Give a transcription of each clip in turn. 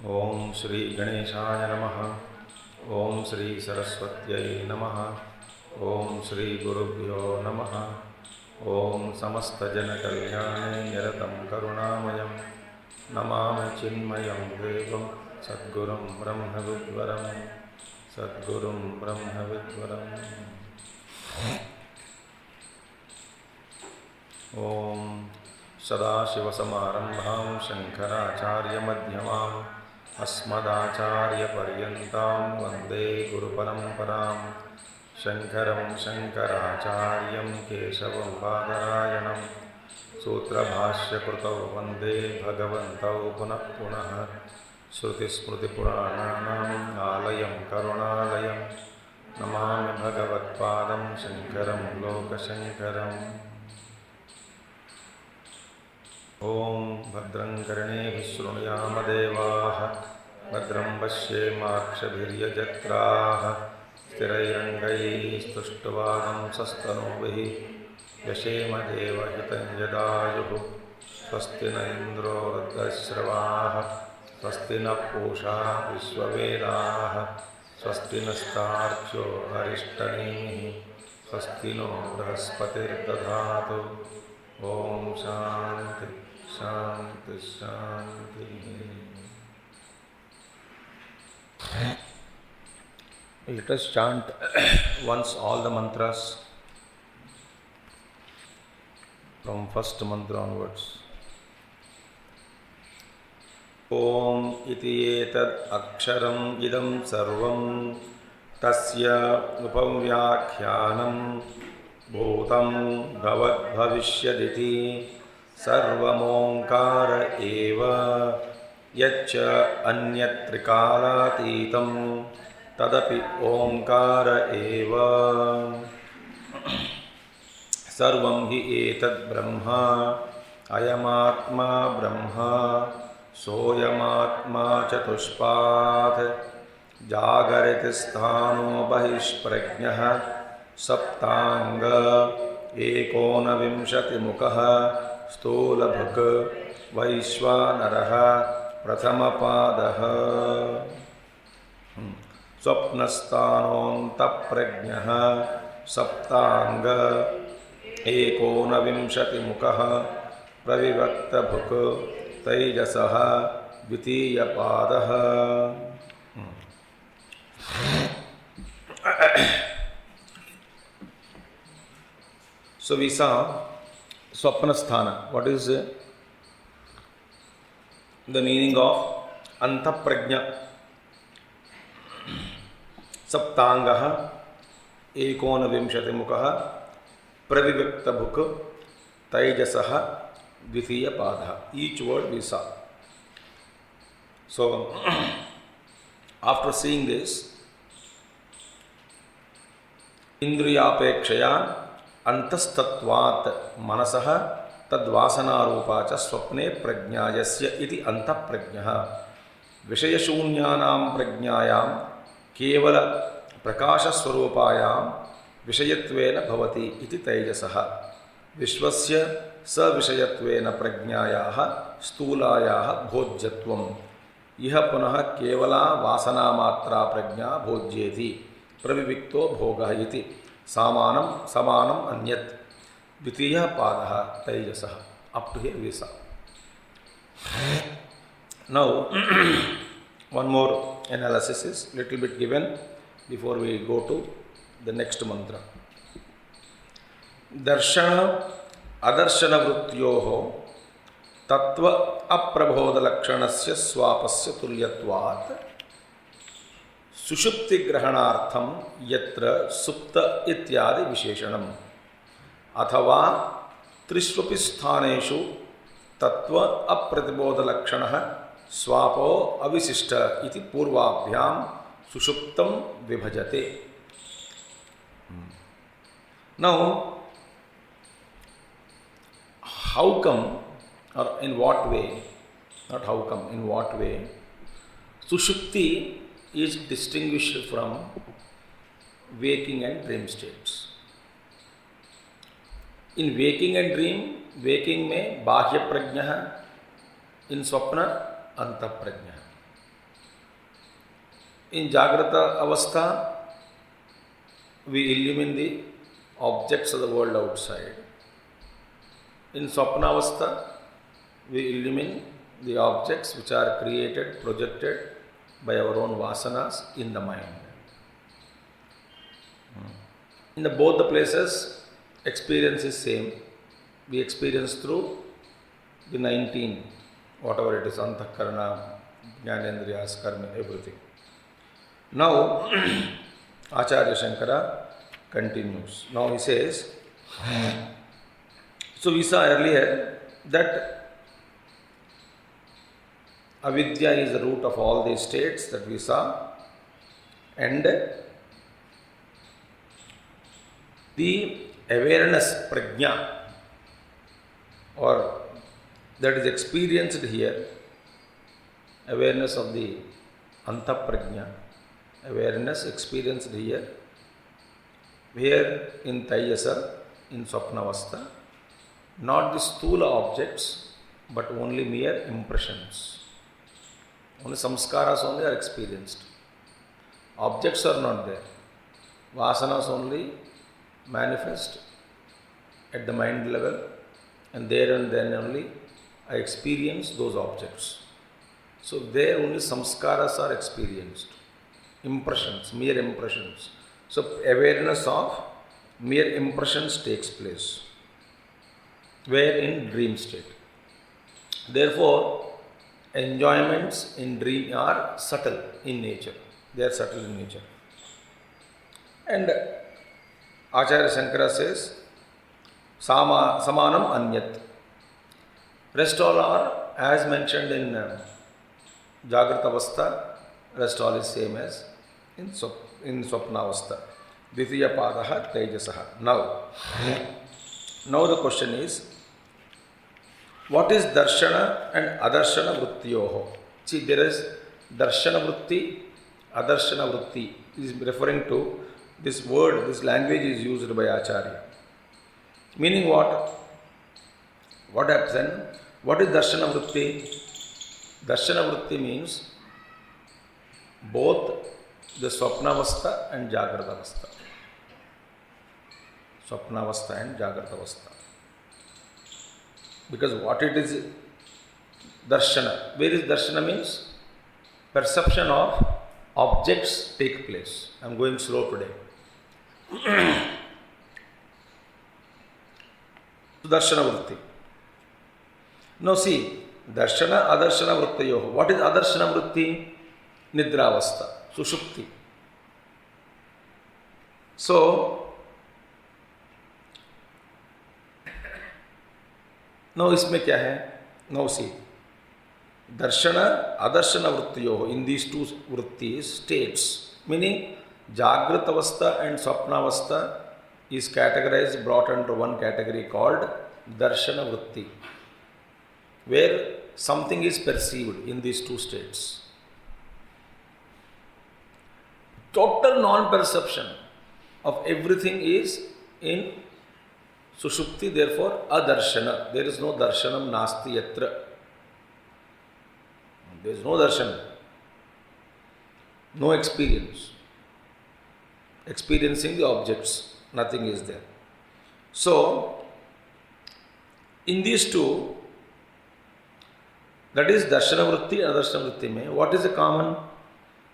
ओम श्री गणेशाय नमः। ओम श्री सरस्वत्यै नमः। ओम श्री गुरुभ्यो नमः। ओम समस्तजनकल्याणे निरतं करुणामयं नमामि चिन्मयं देवं सद्गुरुं ब्रह्मविद्वरं सद्गुरुं ब्रह्मविद्वरम्। ओम सदाशिवसमारम्भां शङ्कराचार्यमध्यमाम् अस्मदाचार्यपर्यन्तां वन्दे गुरुपरम्परां। शङ्करं शङ्कराचार्यं केशवं बादरायणं सूत्रभाष्यकृतौ वन्दे भगवन्तौ पुनः पुनः। श्रुतिस्मृतिपुराणानाम् आलयं करुणालयं नमामि भगवत्पादं शङ्करं लोकशङ्करम्। ओम भद्रं कर्णेभिः शृणुयाम देवाः भद्रं पश्येमाक्षभिर्यजत्राः स्थिरैरङ्गैस्तुष्टुवागुंसस्तनूभिः यशेम देवहितं यदायुः। स्वस्ति न इन्द्रो वृद्धश्रवाः स्वस्ति न पूषा विश्ववेदाः स्वस्ति नस्तार्क्ष्यो अरिष्टनेमिः स्वस्ति no बृहस्पतिर्दधातु। Om Shanti Shanti Shanti. Let us chant once all the mantras from first mantra onwards. Om iti etad aksharam idam sarvam tasya upavyakhyanam भूतं भवद्भविष्यदिति सर्वमोंकार एव यच्च अन्यत्रिकालातीतं तदपि ओंकार एव। सर्वं हि एतद् ब्रह्म अयमात्मा ब्रह्म सोऽयमात्मा चतुष्पात् जागरिति स्थानो बहिष्प्रज्ञः सप्तांग एकोनविंशतिमुखः स्थूलभुक् वैश्वानरः प्रथमपादः। स्वप्नस्थानोऽन्तःप्रज्ञः सप्तांग एकोनविंशतिमुखः प्रविवक्तभुक् तैजसः द्वितीयपादः। So we saw Swapnasthana. What is the meaning of Antaprajna? Saptangaha Ekonavimshatimukaha Pravivaktabhuk Taijasaha Dvitiya Padha. Each word we saw. So after seeing this, Indriyapekshaya अंतस्तत्वात् मनसः तद्वासनारूपा च स्वप्ने प्रज्ञायस्य इति अंतःप्रज्ञः। विषयशून्यानां प्रज्ञायां केवल प्रकाशस्वरूपायां विषयत्वेन भवति इति तैजसः। विश्वस्य सविषयत्वेन प्रज्ञायाः स्थूलायाः भोज्यत्वम्। इह पुनः केवला वासनामात्रा प्रज्ञा भोज्येति प्रविविक्तो भोगः इति समानम समानम अन्यत। द्वितीय पादः तैजसः। Up to here we saw. Now one more analysis is little bit given before we go to the next mantra. दर्शन अदर्शन वृत्त्योः तत्व अप्रबोध लक्षणस्य स्वापस्य तुल्यत्वात् सुषुप्ति ग्रहणार्थम यत्र सुप्त इत्यादि विशेषणम अथवा त्रिष्वपि स्थानेषु तत्व अप्रतिबोध लक्षणः स्वापो अविशिष्ट इति पूर्वाभ्यां सुषुप्तं विभजते। Now how come or in what way, not how come, in what way sushupti is distinguished from waking and dream states? In waking and dream, waking में बाह्य प्रज्ञा, in स्वप्न अंत प्रज्ञा। In Jagrata Avastha, we illumine the objects of the world outside. In Swapna Avastha, we illumine the objects which are created, projected by our own vasanas in the mind. In both the places, experience is same. We experience through the 19, whatever it is, Antahkarana, Jnanendriyas, Karma, everything. Now, Acharya Shankara continues. Now he says, so we saw earlier that avidya is the root of all these states that we saw, and the awareness, prajna, or that is experienced here, awareness of the antaprajna, awareness experienced here, where in Taijasa, in Swapnavastha, not the sthula objects, but only mere impressions. Only samskaras only are experienced. Objects are not there. Vasanas only manifest at the mind level, and there and then only I experience those objects. So there only samskaras are experienced. Impressions, mere impressions. So awareness of mere impressions takes place. Where in dream state. Therefore, enjoyments in dream are subtle in nature. They are subtle in nature. And Acharya Shankara says, Samanam Anyat. Rest all are, as mentioned in Jagrata Avastha, rest all is same as in Swapna Avastha. Dvitiya Padaha Tejasaha. Now the question is, what is darshana and adarshana vrittiyoho? See, there is darshana vritti, adarshana vritti. Is referring to this word, this language is used by Acharya. Meaning what? What happens then? What is darshana vritti? Darshana vritti means both the Swapnavastha and Jagrata Avastha. Swapnavastha and Jagrata Avastha. Because what it is, darshana. Where is darshana means? Perception of objects take place. I am going slow today. Darshana vritti. Now see, darshana, adarshana vrittayoho. What is adarshana vritti? Nidravastha, sushupti. So, now इसमें क्या है? Now see, darshana, adarshana vrittiyoho, in these two vrittis, states, meaning Jagrata Avastha and Swapna Avastha is categorized, brought under one category called darshana vritti, where something is perceived in these two states. Total non-perception of everything is in Sushupti, therefore adarshana. There is no darshanam nasti yatra. There is no darshan. No experience. Experiencing the objects. Nothing is there. So, in these two, that is darshana vritti and adarshana vritti mein, what is the common?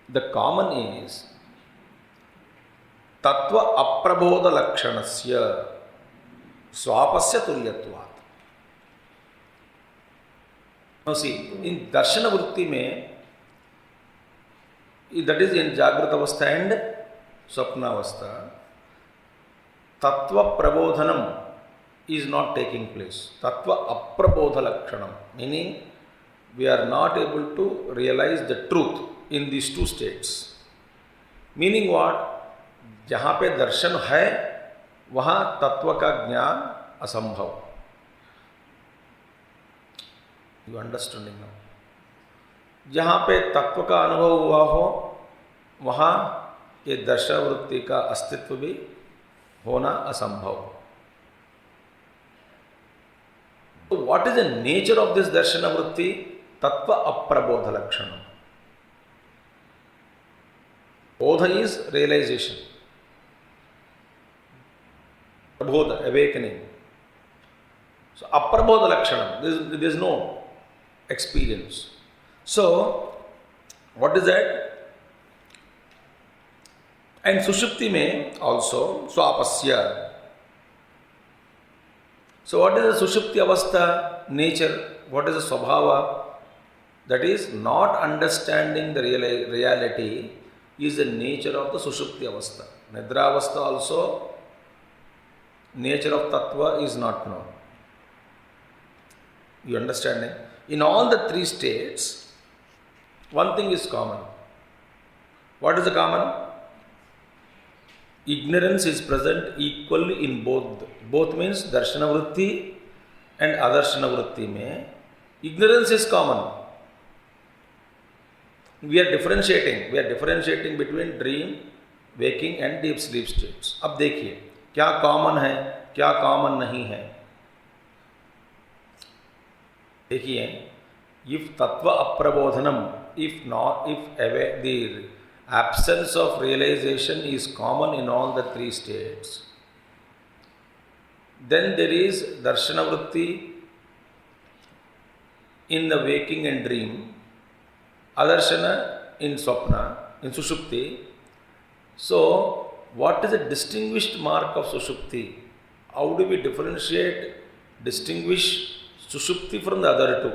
The common is tattva aprabodha lakshanasya swapasya tulyatvat. Now see, in darshana vritti mein, that is in Jagrata Avastha and Swapna Avastha, tattva prabodhanam is not taking place. Tattva aprabodha lakshanam, meaning we are not able to realize the truth in these two states. Meaning what? जहाँ पे दर्शन है वहाँ तत्व का ज्ञान असंभव. You understanding now? जहाँ पे तत्व का अनुभव हुआ हो वहाँ ये दर्शन वृत्ति का अस्तित्व भी होना असंभव. So what is the nature of this darshana vritti? Tattva aprabodha lakshanam. Bodha is realization. Prabodha, awakening. So aprabodha lakshanam, there is no experience. So what is that? And sushupti mein also swapasya. So what is the sushupti avastha nature? What is the swabhava? That is not understanding the reality is the nature of the sushupti avastha. Nidra avastha also, nature of tattva is not known. You understanding? In all the three states, one thing is common. What is the common? Ignorance is present equally in both. Both means darshana vritti and adarshana vritti mein. Ignorance is common. We are differentiating between dream, waking and deep sleep states. अब देखिए क्या common है, क्या common नहीं है. देखिए, if tattva aprabodhanam, if the absence of realization is common in all the three states, then there is darshana vritti in the waking and dream, adarshana in swapna, in sushupti. So what is the distinguished mark of sushupti? How do we distinguish sushupti from the other two?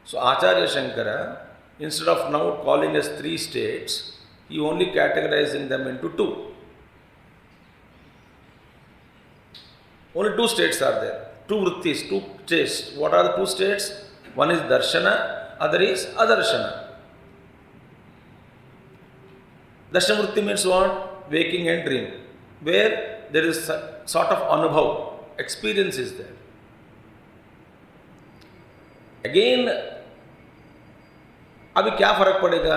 So Acharya Shankara, instead of now calling as three states, he only categorizing them into two. Only two states are there. Two vrittis, two states. What are the two states? One is darshana, other is adarshana. Darshana vritti means what? Waking and dream. Where there is sort of anubhav, experience is there. Again, अभी क्या फर्क पड़ेगा?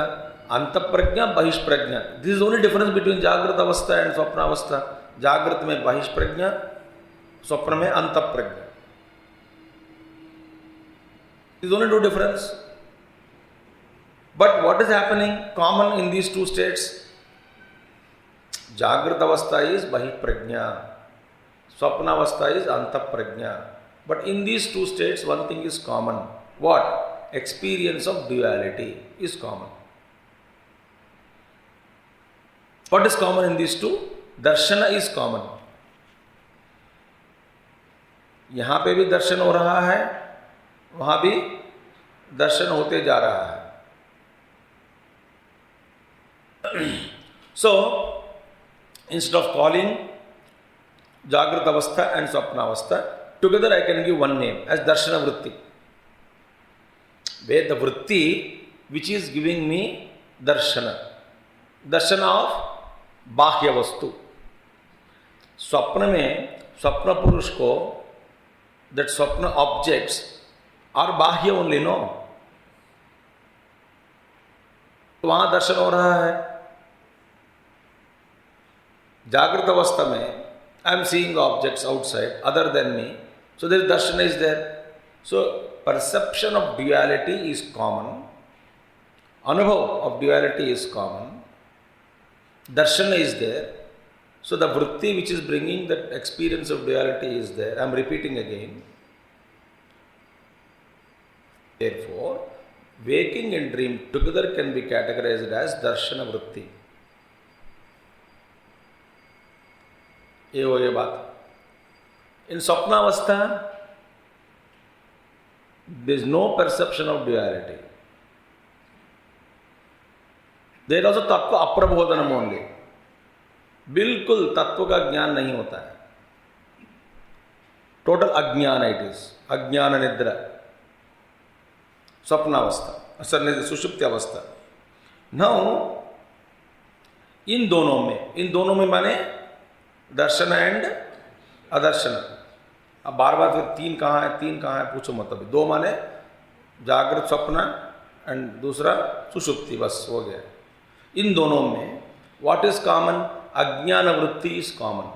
अंत प्रज्ञा, बहिष्प्रज्ञा. This is only difference between जागृत अवस्था and स्वप्नावस्था. जागृत में बहिष्प्रज्ञा, स्वप्न में अंत प्रज्ञा. This only two difference. But what is happening common in these two states? जागृत अवस्था इज बहिष्प्रज्ञा, स्वप्नावस्था इज अंत प्रज्ञा. But in these two states one thing is common. What? Experience of duality is common. What is common in these two? Darshana is common. यहाँ पे भी दर्शन हो रहा है, वहाँ भी दर्शन होते जा रहा है. So, instead of calling Jagrata Avastha and Swapna Avastha, together I can give one name as Darshana Vritti. Where the vritti which is giving me darshana of बाह्य वस्तु. स्वप्न में स्वप्न पुरुष को that स्वप्न objects are बाह्य only, no? तो वहाँ दर्शन हो रहा है. जागृत अवस्था में I am seeing the objects outside other than me, so there darshan is there. So perception of duality is common, anubhav of duality is common, darshana is there. So the vritti which is bringing that experience of duality is there. I am repeating again. Therefore, waking and dream together can be categorized as darshana vritti. ये बात. In स्वप्नावस्था there is no perception of duality. There is also tattva aprabodhanam only. बिल्कुल तत्व का ज्ञान नहीं होता है. Total अज्ञान it is. अज्ञान निद्रा, स्वप्नावस्था, सुषुप्ति अवस्था. Now इन दोनों में माने दर्शन एंड अदर्शन. अब बार बार फिर तीन कहाँ है पूछो मत. अभी दो माने जागृत स्वप्न एंड दूसरा सुषुप्ति, बस हो गया. इन दोनों में व्हाट इज कॉमन? अज्ञान वृत्ति इज कॉमन,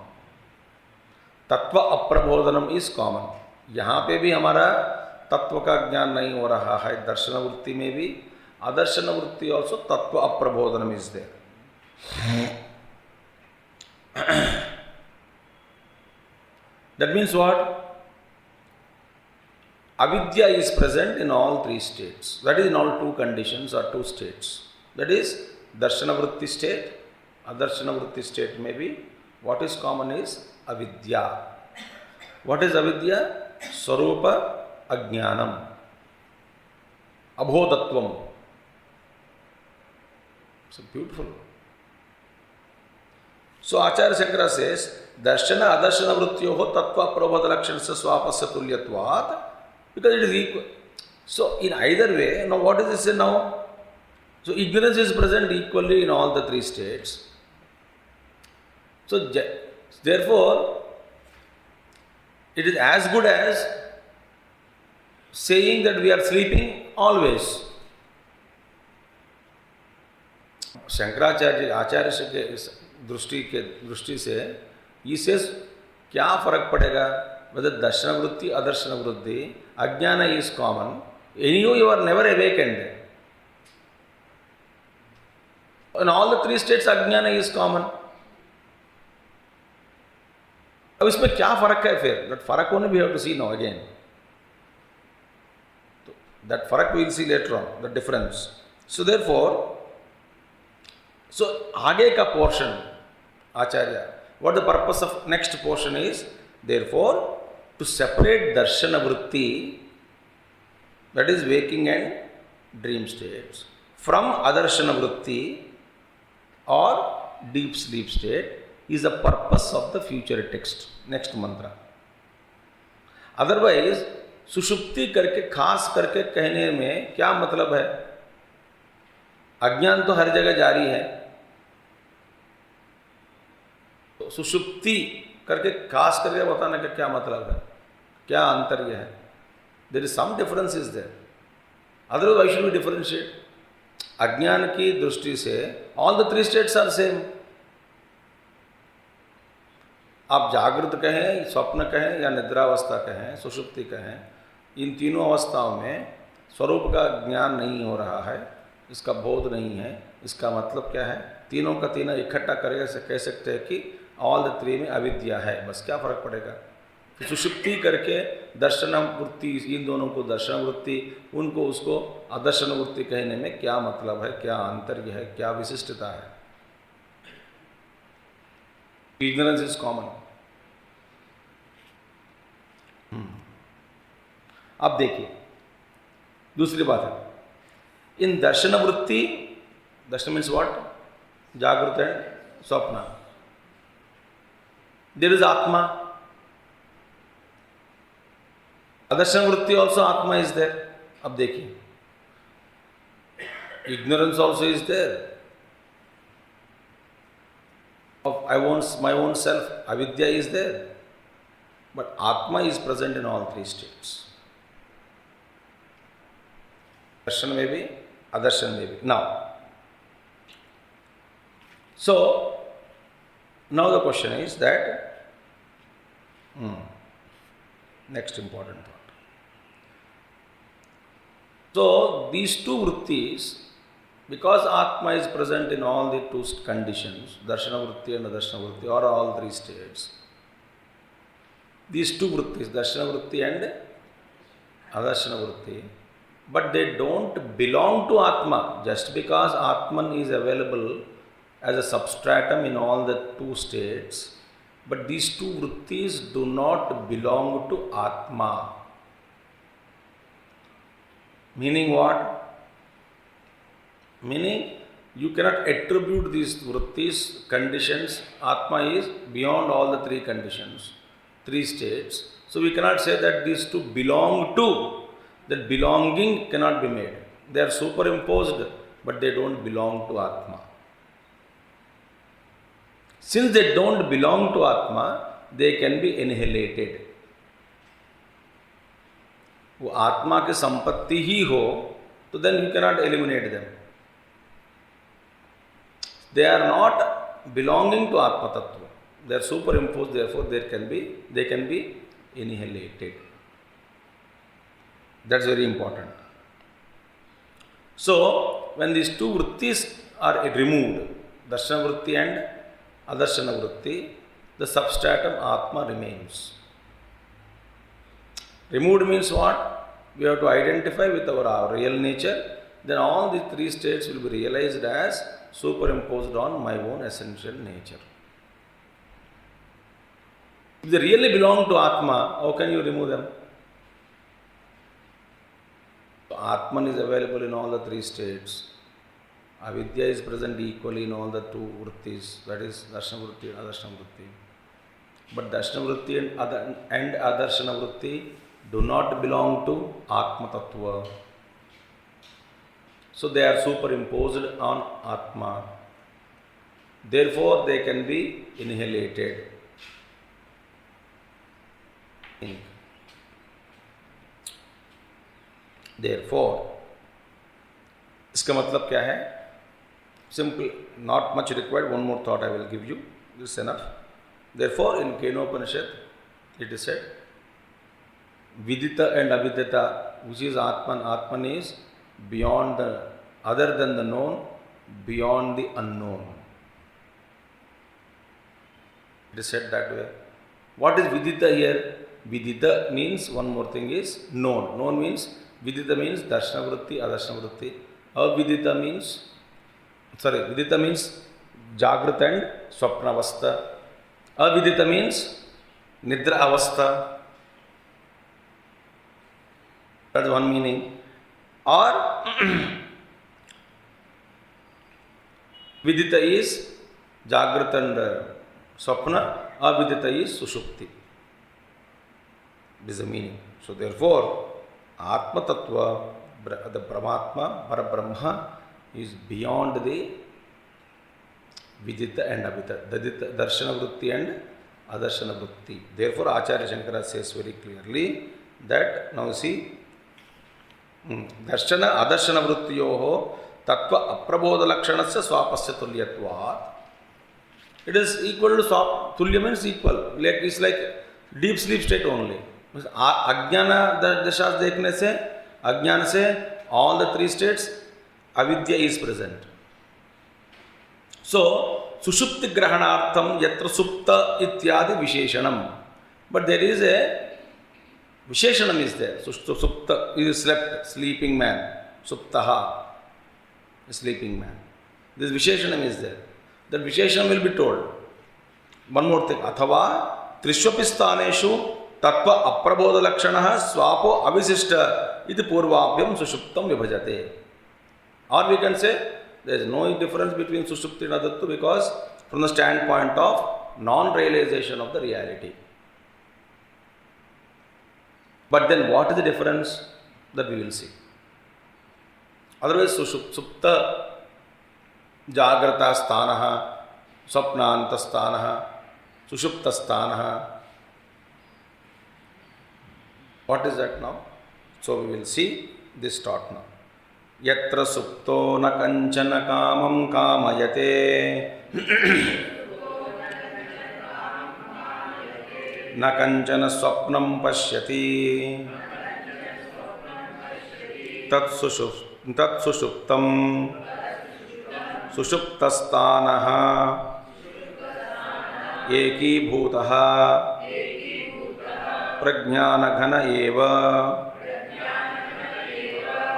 तत्व अप्रबोधनम इज कॉमन. यहाँ पे भी हमारा तत्व का ज्ञान नहीं हो रहा है. दर्शन वृत्ति में भी, अदर्शन वृत्ति ऑल्सो तत्व अप्रबोधनम is there. That means what? Avidya is present in all three states. That is in all two conditions or two states. That is darshana vritti state, adarshana vritti state may be. What is common is avidya. What is avidya? Swarupa ajnanam, abhodatvam. So beautiful. So Acharya Shankara says, darshana adarshana vrityoho tattva prabodha lakshanasya swapasya tulyatvat, because it is equal. So in either way, now what is this now? So ignorance is present equally in all the three states. So therefore, it is as good as saying that we are sleeping always. Shankaracharya आचार्य के दृष्टि से ये cess क्या फर्क पड़ेगा whether दर्शन वृत्ति अदर्शन वृत्ति अज्ञान is common, anyway you are never awakened. In all the three states अज्ञान is common. अब इसमें क्या फर्क है फिर? That फर्क only we have to see now again. That फर्क we will see later on, the difference. So therefore, so आगे का portion, Acharya, what the purpose of next portion is, therefore, to separate darshana vritti, that is waking and dream states, from adarshana vritti or deep sleep state, is the purpose of the future text, next mantra. Otherwise, सुषुप्ति करके खास करके कहने में क्या मतलब है? अज्ञान तो हर जगह जारी है, तो सुषुप्ति करके खास करके बताने का क्या मतलब है, क्या अंतर है? There is some difference is there, otherwise why should we differentiate? अज्ञान की दृष्टि से all the three states are same. आप जागृत कहें, स्वप्न कहें या निद्रावस्था कहें, सुषुप्ति कहें, इन तीनों अवस्थाओं में स्वरूप का ज्ञान नहीं हो रहा है, इसका बोध नहीं है. इसका मतलब क्या है? तीनों का तीनों इकट्ठा करके से कह सकते हैं कि ऑल द थ्री में अविद्या है. बस क्या फर्क पड़ेगा? तो सुषुप्ति करके दर्शन वृत्ति, इन दोनों को दर्शन वृत्ति, उनको उसको अदर्शन वृत्ति कहने में क्या मतलब है, क्या आंतर्य है, क्या विशिष्टता है? Ignorance is common. अब देखिए दूसरी बात है, इन दर्शन वृत्ति, दर्शन मीन्स व्हाट? जागृत एंड स्वप्न. देयर इज आत्मा. अदर्शन वृत्ति ऑल्सो आत्मा इज देयर. अब देखिए, ignorance also is there. My own self, avidya is there, but Atma is present in all three states. Darshan may be, adarshan may be. Now, so now the question is that next important part. So these two vrittis, because Atma is present in all the two conditions, darshana vritti and adarshana vritti, or all three states, these two vrittis, darshana vritti and adarshana vritti, but they don't belong to Atma. Just because Atman is available as a substratum in all the two states, but these two vrittis do not belong to Atma. Meaning what? Meaning, you cannot attribute these vrittis, conditions. Atma is beyond all the three conditions, three states. So we cannot say that these two belong to. That belonging cannot be made. They are superimposed, but they don't belong to Atma. Since they don't belong to Atma, they can be annihilated. वो आत्मा की संपत्ति ही हो, तो then you cannot eliminate them. They are not belonging to Atma Tattva. They are superimposed, therefore they can be annihilated. That's very important. So, when these two vrittis are removed, Darshana Vritti and Adarshana Vritti, the substratum Atma remains. Removed means what? We have to identify with our real nature, then all the three states will be realized as superimposed on my own essential nature. If they really belong to Atma, how can you remove them? So Atman is available in all the three states. Avidya is present equally in all the two vrittis, that is Darshana Vritti and Adarshana Vritti. But Darshana Vritti and Adarshana Vritti do not belong to Atma Tattva. So they are superimposed on Atma. Therefore they can be annihilated. Therefore, इसका मतलब क्या है? Simple, not much required. One more thought I will give you. This is enough. Therefore, in Upaniṣad, it is said, Vidita and Avidita, which is Atman. Atman is beyond the, other than the known, beyond the unknown. It is said that way. What is Vidita here? Vidita means, one more thing is known. Known means, Vidita means Darshana Vritti, Adarshana Vritti. Avidita means, Vidita means Jagrata and Swapna Avastha. Avidita means Nidra Avastha. That is one meaning. Or Vidita is Jagrata and Swapna. Avidita is Sushupti. This is the meaning. So therefore, Atma Tattva, the Brahmatma, Parabrahma, is beyond the Vidita and Avidita, the Darshana Vritti and Adarshana Vritti. Therefore, Acharya Shankara says very clearly that, now see, Darshana Adarshana Vrittiyoho Tattva Aprabodha Lakshanasya Swapasya Tulyatvat. It is equal to Swap. Tulya means equal. Like, it's like deep sleep state only. Ajnana dashas dekhne se, Ajnana se, all the three states, Avidya is present. So, Sushupti Grahanartham Yatra Supta Ityadi Visheshanam. But there is a Visheshanam is there. Supta is slept, sleeping man. Suptaha, a sleeping man. This Visheshanam is there. That Visheshanam will be told. One more thing. Athava Trishwapistaneshu Tattva Aprabodha Lakshanaha Swapo Avisishta Iti Purvapyam Sushuptam Vibhajate. Or we can say there is no difference between Sushupti and Adattu because from the standpoint of non-realization of the reality. But then what is the difference? That we will see. Otherwise, Supta Jagrata Sthanaha, Swapnanta Sthanaha, Sushupta Sthanaha. What is that now? So we will see this thought now. Yatra supto na kanchana kamam kamayate na kanchana swapnam pashyati tat sushuptam sushuptastanaha eki bhutaha prajnanaghana eva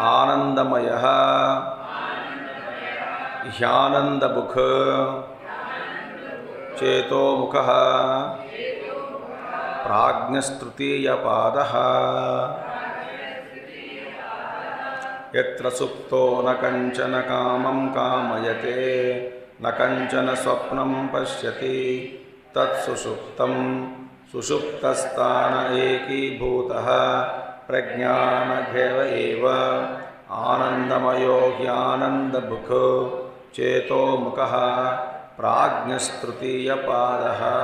Anandamayaha Hyanandabukha Cheto Mukhaha Prajnastrutiya Padaha Yatra Supto Nakanchana Kamam Kamayate Nakanchana Swapnam Pashyati Tat Sushuptam Sushuptastana Eki Bhutaha Prajnana Gheva Eva Anandamayo Hyanandabukho Cheto Mukhaha Prajnastrutiya Padaha.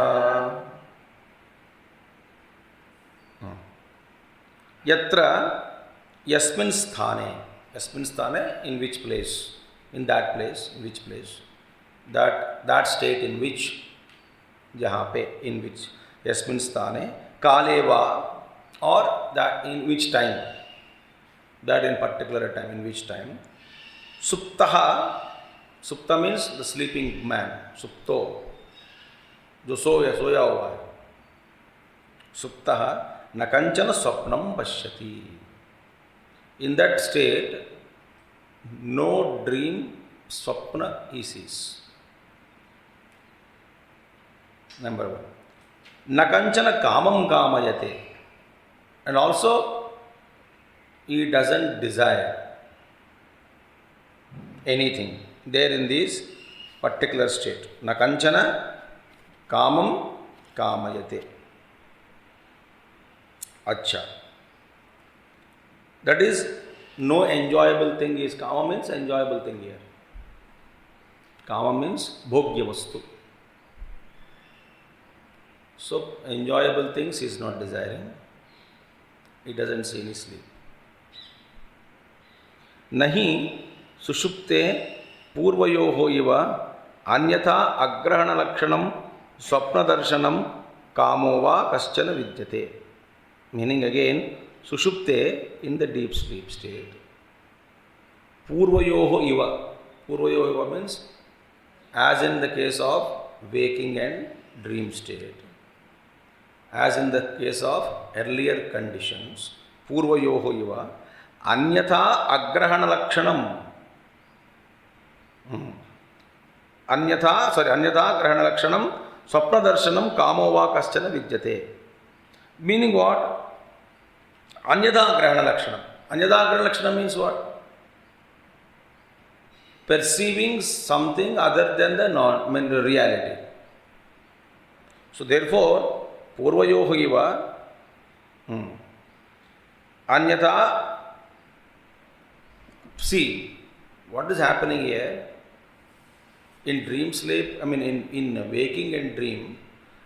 Yatra Yasmin Sthane, in which place? In that place, in which place? That state in which, jahan pe, in which, Yasmin Sthane, Kaleva, or that in which time, that in particular time, in which time, Suptaha, Supta means the sleeping man. Supto. जो सोया हुआ है. Suptah न कंचन स्वप्नम पश्यति. In that state, no dream, swapna he sees. Number one. न कंचन कामम कामयते. And also, he doesn't desire anything there in this particular state. Na kanchana kamam kamayate. Acha. That is, no enjoyable thing is kama means enjoyable thing here. Kama means bhogya vastu. So, enjoyable things he is not desiring. He doesn't see any sleep. Nahi सुषुप्ते पूर्वयोः इव अन्यथा अग्रहण लक्षणम स्वप्न दर्शनम कामो वा कश्चन विद्यते. Meaning again, sushupte in the deep sleep state. Purvayoho iva. Purvayoho iva means as in the case of waking and dream state. As in the case of earlier conditions. Purvayoho iva anyatha agrahana lakshanam. Anyatha grahana lakshanam swapna darshanam kamo va kaschana vidyate. Meaning what? Anyatha grahana lakshanam. Anyatha grahana lakshanam means what? Perceiving something other than the reality. So therefore, purvayoho iva anyatha. See, what is happening here? In dream sleep, in waking and dream,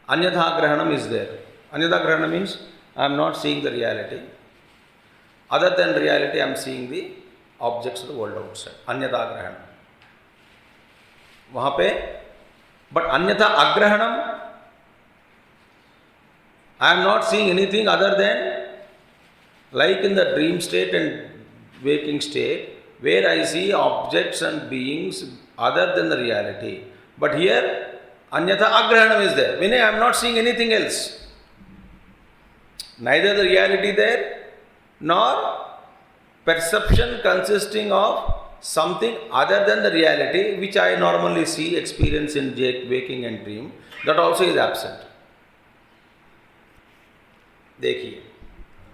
anyatha grahanam is there. Anyatha grahanam means I am not seeing the reality. Other than reality, I am seeing the objects of the world outside. Anyatha grahanam. Wahan pe, but anyatha agrahanam, I am not seeing anything other than, like in the dream state and waking state, where I see objects and beings other than the reality. But here, anyatha agrahanam is there. Meaning I am not seeing anything else. Neither the reality there, nor perception consisting of something other than the reality, which I normally see, experience in waking and dream. That also is absent. Dekhiye.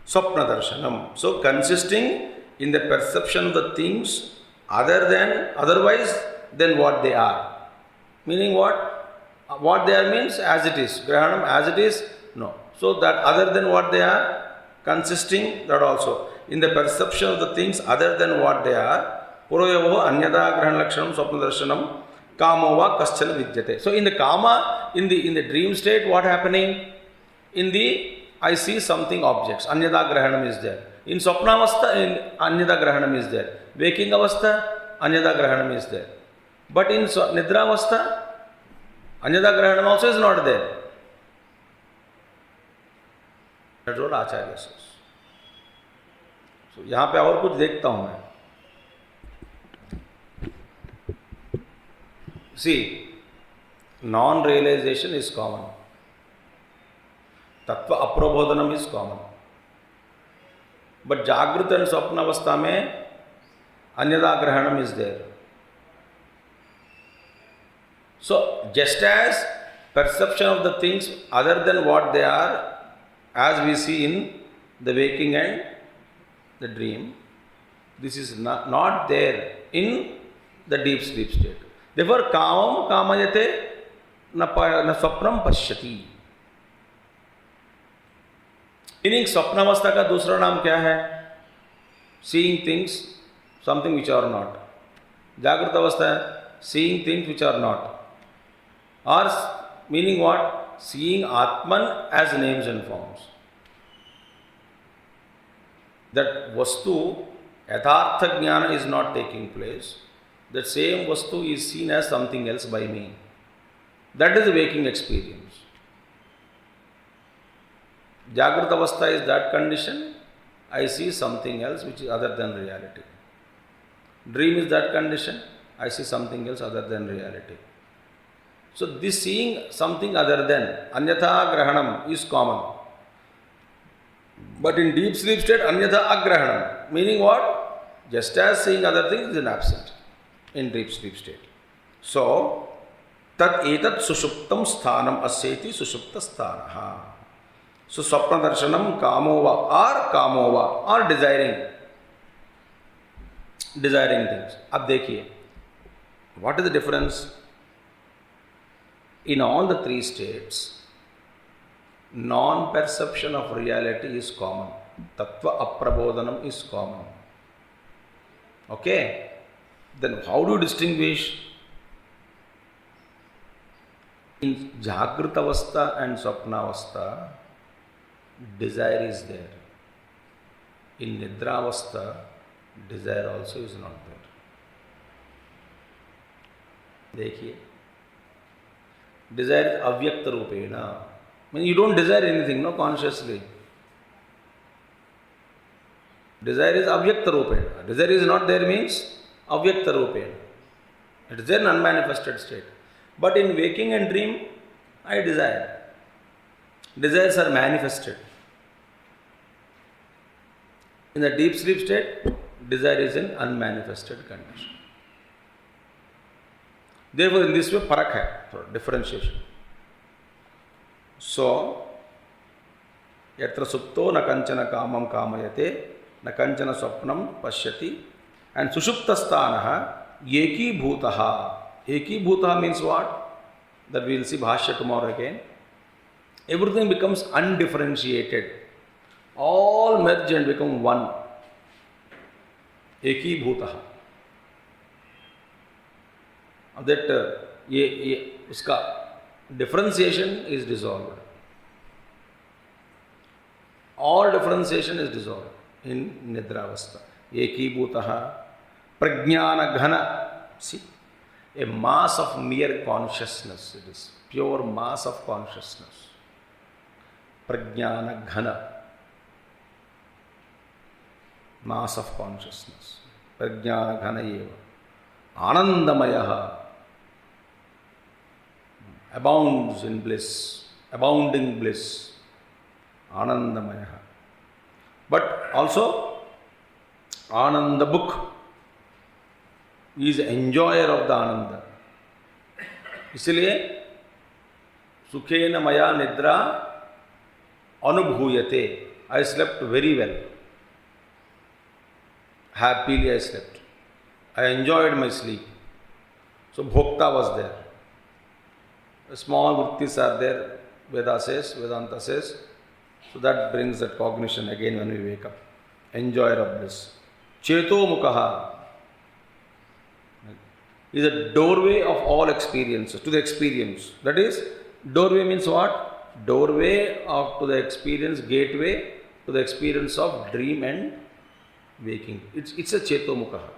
Swapna darshanam. So consisting in the perception of the things otherwise than what they are. Meaning what? What they are means as it is. Grahanam as it is? No. So that other than what they are, consisting, that also. In the perception of the things other than what they are, purvayoho anyatha grahana lakshanam swapna darshanam kamo va kaschana vidyate. So in the kama, in the dream state, what happening? I see something objects. Anyatha grahanam is there. In swapna avastha, anyatha grahanam is there. Waking avastha, anyatha grahanam is there. But in nidra avastha, anyatha grahanam also is not there. That's what Acharya says. So यहाँ पे और कुछ देखता हूँ मैं. See, non-realization is common. Tattva aprabodhanam is common. But Jagrita and Swapna avastha mein anyatha grahanam is there. So, just as perception of the things other than what they are, as we see in the waking and the dream, this is not there in the deep sleep state. Therefore, kamam kamayate na swapnam pashyati. Meaning, swapna avastha का दूसरा नाम क्या है? Seeing things, something which are not. Jagrita avastha है seeing things which are not. Or meaning what? Seeing Atman as names and forms. That vastu, yathartha jnana is not taking place. That same vastu is seen as something else by me. That is the waking experience. Jagrita avastha is that condition. I see something else which is other than reality. Dream is that condition. I see something else other than reality. So this seeing something other than, anyatha grahanam, is common. But in deep sleep state, anyatha agrahanam, meaning what? Just as seeing other things is absent in deep sleep state. So, tad etat sushuptam sthanam asyeti sushupta sthanaha. So, swapna darshanam kamova or desiring things. Ab dekhiye, what is the difference? In all the three states, non-perception of reality is common. Tattva aprabodhanam is common. Okay? Then how do you distinguish? In Jagrita Avastha and Swapna Avastha, desire is there. In Nidra Avastha, desire also is not there. Dekhiye. Desire is avyakta rupena. I mean, you don't desire anything, no, consciously. Desire is avyakta rupena. Desire is not there means avyakta rupena. It is there in unmanifested state. But in waking and dream, I desire. Desires are manifested. In the deep sleep state, desire is in unmanifested condition. Therefore, in this way, parak hai, for differentiation. So, yatra supto na kanchana kamam kamayate, na kanchana swapnam pashyati, and sushupta sthanaha eki bhutaha. Eki bhutaha means what? That we will see Bhāṣya tomorrow again. Everything becomes undifferentiated. All merge and become one. Eki bhutaha. That uska differentiation is dissolved. All differentiation is dissolved in Nidra Avastha. Eki bhutaha prajnana ghana. See, a mass of mere consciousness. It is pure mass of consciousness. Prajnana ghana. Mass of consciousness. Prajnana ghana eva. Anandamayaha. Abounds in bliss, abounding bliss, Anandamaya. But also, Ananda book is enjoyer of the Ananda. इसलिए सुखेन मया निद्रा अनुभूयते. I slept very well. Happily I slept. I enjoyed my sleep. So Bhokta was there. Small vrittis are there, Veda says, Vedanta says. So that brings that cognition again when we wake up. Enjoyer of bliss. Cheto Mukhaha is a doorway of all experiences, to the experience. That is, doorway means what? Doorway to the experience, gateway to the experience of dream and waking. It's a Cheto Mukhaha.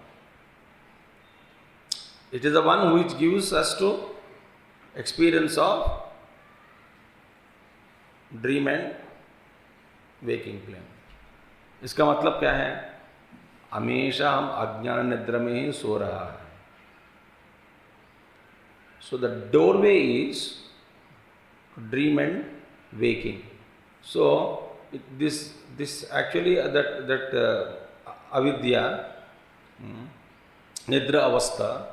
It is the one which gives us to experience of dream and waking plane. इसका मतलब क्या है? हमेशा हम अज्ञान निद्रा में ही सो रहा है. So the doorway is dream and waking. So this actually that avidya, nidra avastha,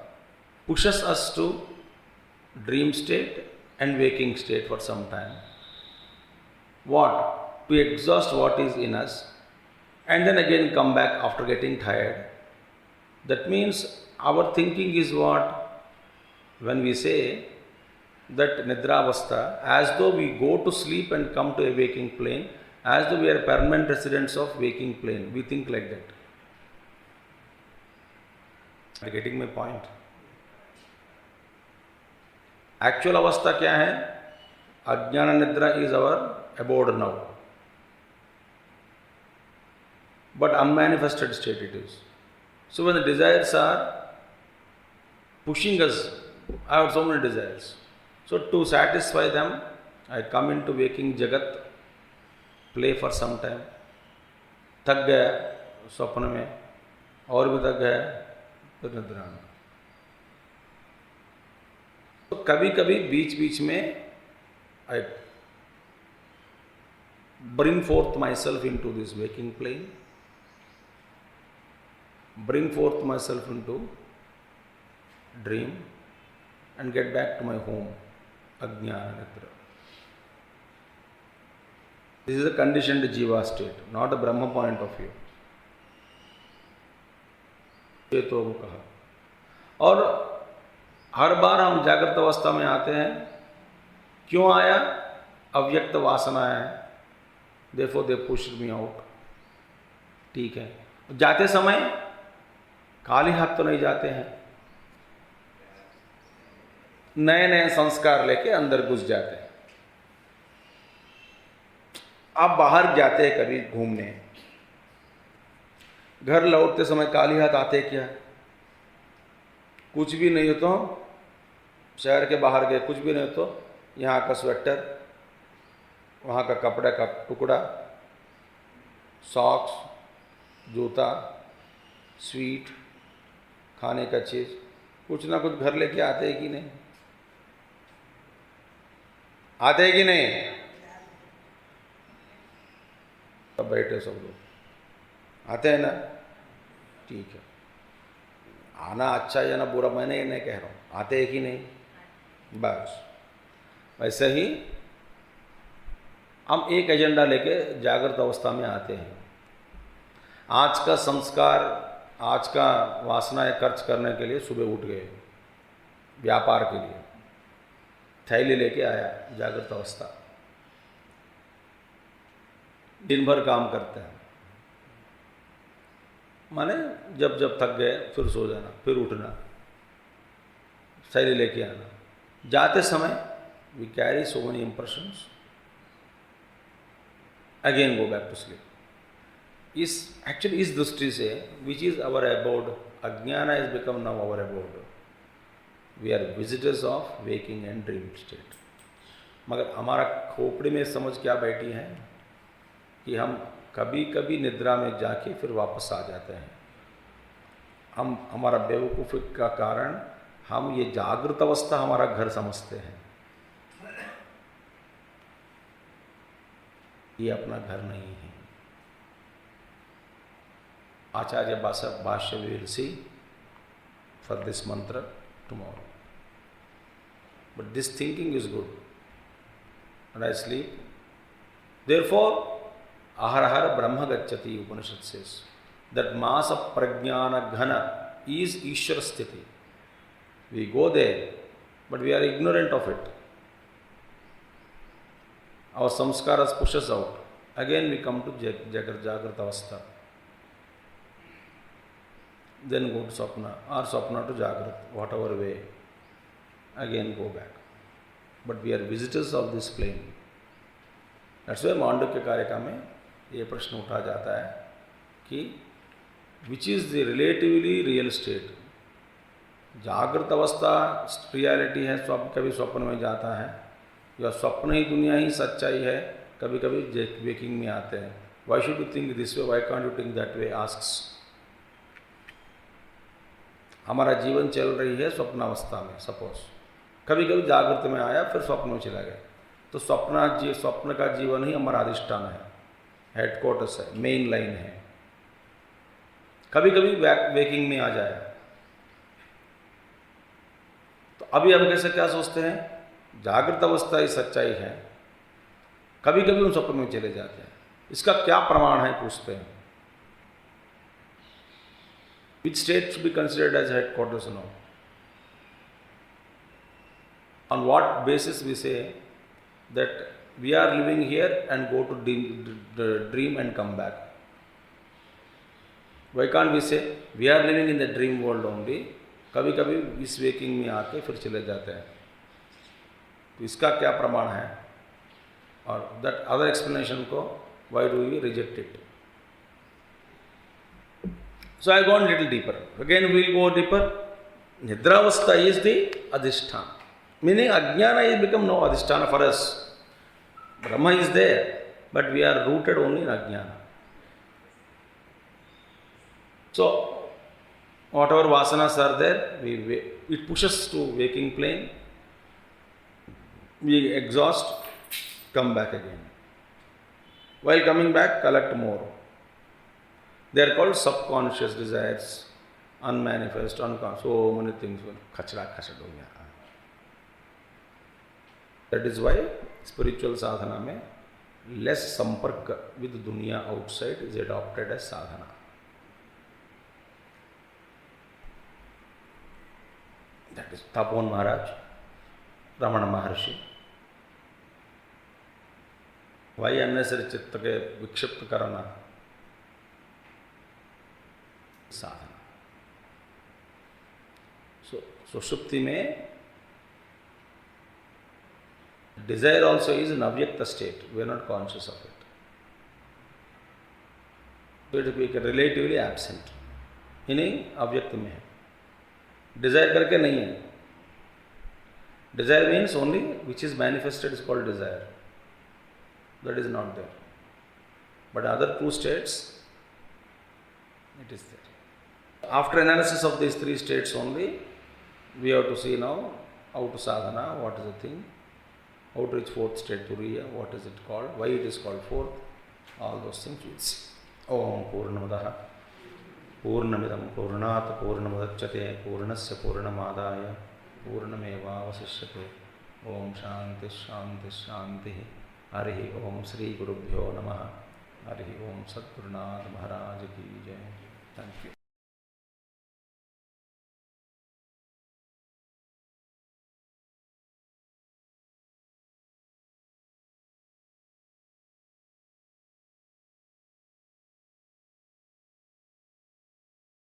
pushes us to dream state and waking state for some time. What? To exhaust what is in us and then again come back after getting tired. That means our thinking is what? When we say that nidra avastha, as though we go to sleep and come to a waking plane, as though we are permanent residents of waking plane. We think like that. Are you getting my point? Actual avastha kya hai? Ajnana nidra is our abode now. But unmanifested state it is. So when the desires are pushing us, I have so many desires. So to satisfy them, I come into waking jagat, play for some time. थक गया स्वप्न में और भी थक गया तो निद्रा में. कभी कभी बीच बीच में आई bring forth myself into this waking plane, bring forth myself into dream and get back to my home, Ajnana Nidra. This is a conditioned jiva state, not a Brahma point of view. ये तो वो कहा। और हर बार हम जागृत अवस्था में आते हैं, क्यों आया? अव्यक्त वासना है, Therefore they pushed me out. ठीक है, जाते समय खाली हाथ तो नहीं जाते हैं, नए नए संस्कार लेके अंदर घुस जाते हैं। आप बाहर जाते हैं कभी घूमने, घर लौटते समय खाली हाथ आते क्या? कुछ भी नहीं हो तो शहर के बाहर गए, कुछ भी नहीं हो तो यहाँ का स्वेटर, वहाँ का कपड़े का टुकड़ा, सॉक्स, जूता, स्वीट, खाने का चीज़, कुछ ना कुछ घर लेके आते हैं कि नहीं? आते हैं कि नहीं? सब बैठे सब लोग आते हैं ना? ठीक है, आना अच्छा या ना बुरा मैं नहीं कह रहा हूँ, आते हैं कि नहीं? बस वैसे ही हम एक एजेंडा लेके जागृत अवस्था में आते हैं। आज का संस्कार, आज का वासनाएं खर्च करने के लिए सुबह उठ गए, व्यापार के लिए थैली लेके आया जागृत अवस्था, दिन भर काम करते हैं, माने जब जब थक गए फिर सो जाना, फिर उठना, थैली लेके आना। जाते समय we carry so many impressions, again go back to sleep. Is actually इस दृष्टि से which is our abode, अज्ञाना has become now our abode. We are visitors of waking and dream state. मगर हमारा खोपड़ी में समझ क्या बैठी है कि हम कभी कभी निद्रा में जाके फिर वापस आ जाते हैं। हम हमारा बेवकूफ़ी का कारण हम ये जागृत अवस्था हमारा घर समझते हैं, ये अपना घर नहीं है। आचार्य भाष्य we will see for this mantra tomorrow. But this thinking is good. And I sleep. Therefore, Ahara Brahma Gacchati Upanishad says that Masa Praඥāna Ghana is Ishvara Sthiti. We go there, but we are ignorant of it. Our samskaras push us out. Again we come to Jagrata Avastha. Then go to Swapna, or Swapna to Jagrata, whatever way. Again go back. But we are visitors of this plane. That's why Māṇḍukya कारिका में ये प्रश्न उठा जाता है कि which is the relatively real state. जागृत अवस्था रियलिटी है, कभी स्वप्न में जाता है, या स्वप्न ही दुनिया ही सच्चाई है, कभी कभी वेकिंग में आते हैं. Why should you think this way? Why can't you think that way? Asks. हमारा जीवन चल रही है स्वप्नावस्था में, सपोज कभी कभी जागृत में आया फिर स्वप्न में चला गया, तो स्वप्न का जीवन ही हमारा अधिष्ठान है, हेडक्वार्टर्स है, मेन लाइन है. कभी कभी वेकिंग में आ जाए, तो अभी हम कैसे क्या सोचते हैं, जागृत अवस्था ही सच्चाई है, कभी कभी हम स्वप्न में चले जाते हैं. इसका क्या प्रमाण है पूछते हैं. Which state should be considered as headquarters now? On what basis we say that we are living here and go to dream and come back? Why can't we say we are living in the dream world only, कभी कभी इस waking में आके फिर चले जाते हैं. तो इसका क्या प्रमाण है, और that other explanation को why do we reject it? So I gone little deeper. Again we will go deeper. Nidravastha is the adhisthana. Meaning ajnana is become no adhisthana for us. Brahma is there, but we are rooted only in ajnana. So whatever vasanas are there, it pushes to waking plane. We exhaust, come back again. While coming back, collect more. They are called subconscious desires, unmanifest, unconscious. So many things will khachda khachad ho gaya. That is why spiritual sadhana mein less sampark with dunya outside is adopted as sadhana. That is Tapon Maharaj, Ramana Maharshi. Why unnecessary chitta ke vikshipta karana? Sadhana. So Sushupti mein desire also is an avyakta state. We are not conscious of it. So it is relatively absent. Meaning avyakta mein hai. Desire करके नहीं है. Desire means only which is manifested is called desire. That is not there. But other two states, it is there. After analysis of these three states only, we have to see now how to sadhana, what is the thing, how to reach fourth state turiya, what is it called, why it is called fourth, all those things we will see. Om Purnamadaha Purnamidam Purnat Purnamudachyate Purnasya Purnamadaya Purnamevavasishyate. Om Shanti Shanti Shanti. Harihi Om Sri Gurubhyo Namaha. Harihi Om Sadgurunath Maharaj Ki Jai. Thank you.